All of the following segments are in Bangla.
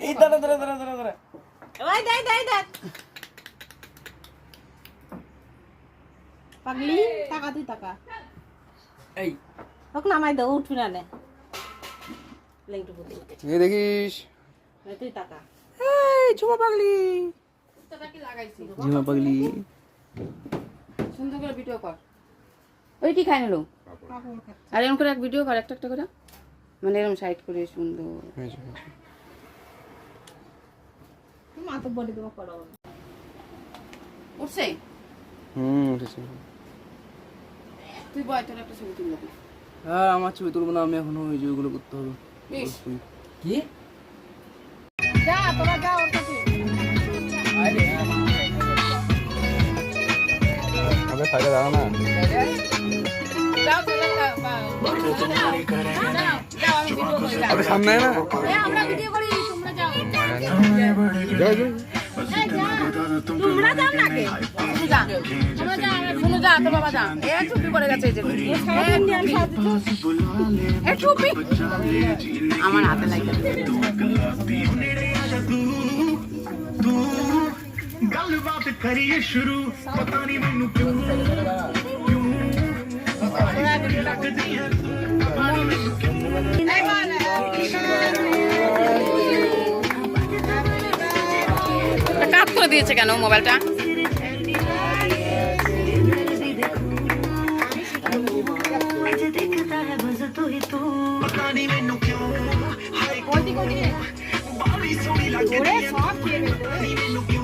এই দাঁড়া দাঁড়া দাঁড়া দাঁড়া দাঁড়া ওই দেখ দেখ দেখ পাগলি টাকা তুই টাকা এই হোক নামাই দাও উঠবি না নে লেংটু বুদ্ধি এই দেখিস তুই টাকা এই ঝুমা পাগলি টাকা কি লাগাইছি ঝুমা পাগলি সুন্দর করে ভিডিও কর ওই কি খাই নিলো আর এরকম করে এক ভিডিও কর একটা একটা করে মানে এরকম সাইড করে সুন্দর মা তো বডি তোমাকে পড়াবো উঠছে উঠেছে তুই বয় তোর একটা ছবি তুললো হ্যাঁ আমার ছবি তুলবো না আমি এখনো ওই যেগুলো করতে হবে বেশ। কি যা তোরা যা ওর কাছে আবে সাইডে দাঁড়া না যাও চলে যাও যাও আমি ভিডিও করি যাও আবে সামনে আয় না আমরা ভিডিও করি তোমরা যাও যাও যাও তোমরা যাও না কে শুনো যা তোর বাবা যা এ চুপি পড়ে গেছে এই যে এ চুপি আমার হাতে লাগে ਗੱਲਬਾਤ ਕਰੀਏ ਸ਼ੁਰੂ ਪਤਾ ਨਹੀਂ ਮੈਨੂੰ ਕਿਉਂ ਲੱਗਦੀ ਹੈ কাট করে দিয়েছে কেন মোবাইলটা ਪਤਾ ਨਹੀਂ ਮੈਨੂੰ ਕਿਉਂ ਹਾਏ ਬਾਲੀ ਸੋਹਣੀ ਲੱਗਦੀ ਹੈ ਮੈਨੂੰ ਕਿਉਂ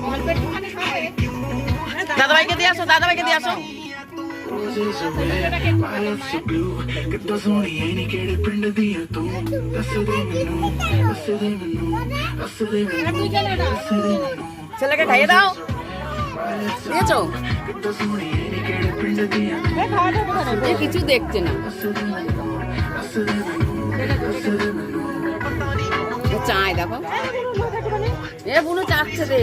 দাদাভাইকে দিয়ে আসো দাদাভাইকে দিয়ে আসো ਕਿੱਦਾਂ ਸੋਹਣੀ ਐ ਨੀ ਕਿਹੜੇ ਪਿੰਡ ਦੀ ਐ ਤੂੰ ਦੱਸ ਦੇ ਮੈਨੂੰ ਦੱਸ ਦੇ ਮੈਨੂੰ ਦੱਸ ਦੇ ਮੈਨੂੰ ਦੱਸ ਦੇ ਮੈਨੂੰ ছেলেকে খাইয়ে দাও দিয়েছো ਕਿੱਦਾਂ ਸੋਹਣੀ ਐ ਨੀ ਕਿਹੜੇ ਪਿੰਡ ਦੀ ਐ এ কিছু দেখছে না ਦੱਸ ਦੇ ਮੈਨੂੰ ਦੱਸ ਦੇ ਮੈਨੂੰ ਦੱਸ ਦੇ ਮੈਨੂੰ ও চায় দেখো এ বুনু চাচ্ছে রে